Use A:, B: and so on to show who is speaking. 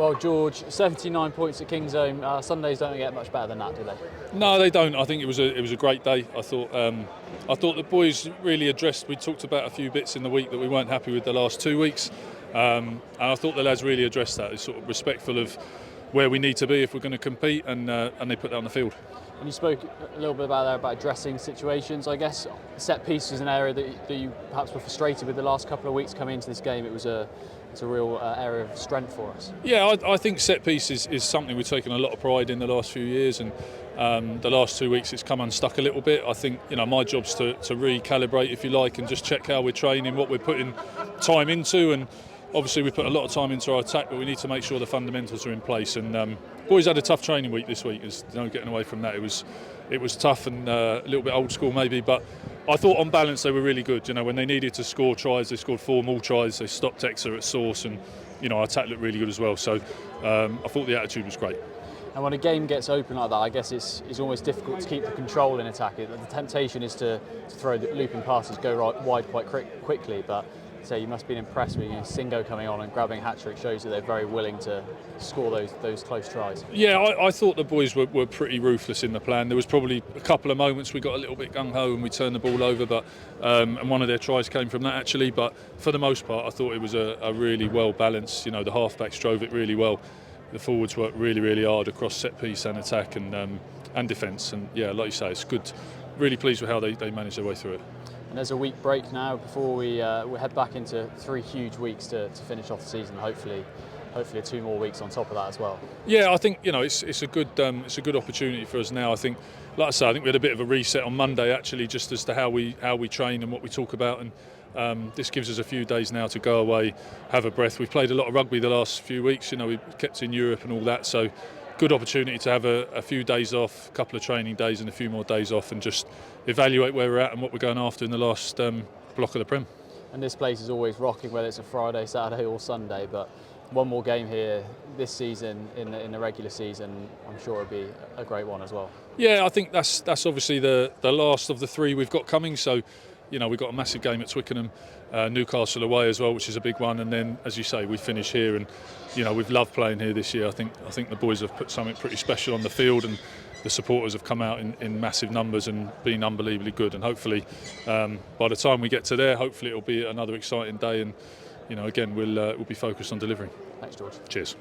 A: Well, George, 79 points at Kingsholm. Sundays don't get much better than that, do they?
B: No, they don't. I think it was a great day. I thought the boys really addressed. We talked about a few bits in the week that we weren't happy with the last 2 weeks, and I thought the lads really addressed that. They're sort of respectful of where we need to be if we're going to compete, and they put that on the field.
A: And you spoke a little bit about dressing situations. I guess set piece is an area that you perhaps were frustrated with the last couple of weeks coming into this game. It's a real area of strength for us.
B: Yeah, I think set piece is something we've taken a lot of pride in the last few years, and the last 2 weeks it's come unstuck a little bit. I think my job's to recalibrate, if you like, and just check how we're training, what we're putting time into, and obviously we put a lot of time into our attack, but we need to make sure the fundamentals are in place. And boys had a tough training week this week. There's no getting away from that. It was tough and a little bit old school maybe, but I thought on balance they were really good. When they needed to score tries, they scored 4 more tries. They stopped Exeter at source, and our attack looked really good as well. So I thought the attitude was great.
A: And when a game gets open like that, I guess it's almost difficult to keep the control in attack. The temptation is to throw the looping passes, go wide quite quickly, but you must be impressed with Singo coming on and grabbing a hat-trick. Shows that they're very willing to score those close tries.
B: Yeah, I thought the boys were pretty ruthless in the plan. There was probably a couple of moments we got a little bit gung-ho and we turned the ball over, but and one of their tries came from that actually. But for the most part, I thought it was a really well balanced. The halfbacks drove it really well. The forwards worked really, really hard across set piece and attack and defence. And yeah, like you say, it's good. Really pleased with how they managed their way through it.
A: And there's a week break now before we head back into 3 huge weeks to finish off the season. Hopefully 2 more weeks on top of that as well.
B: Yeah, I think it's a good opportunity for us now. I think, like I say, I think we had a bit of a reset on Monday actually, just as to how we train and what we talk about, and this gives us a few days now to go away, have a breath. We've played a lot of rugby the last few weeks. We've kept in Europe and all that, so good opportunity to have a few days off, a couple of training days and a few more days off, and just evaluate where we're at and what we're going after in the last block of the Prem.
A: And this place is always rocking, whether it's a Friday, Saturday or Sunday, but one more game here this season in the regular season, I'm sure it'll be a great one as well.
B: Yeah, I think that's obviously the last of the 3 we've got coming, so we've got a massive game at Twickenham, Newcastle away as well, which is a big one, and then as you say we finish here, and we've loved playing here this year. I think the boys have put something pretty special on the field, and the supporters have come out in massive numbers and been unbelievably good, and hopefully by the time we get to there, hopefully it'll be another exciting day, and again we'll be focused on delivering.
A: Thanks, George.
B: Cheers.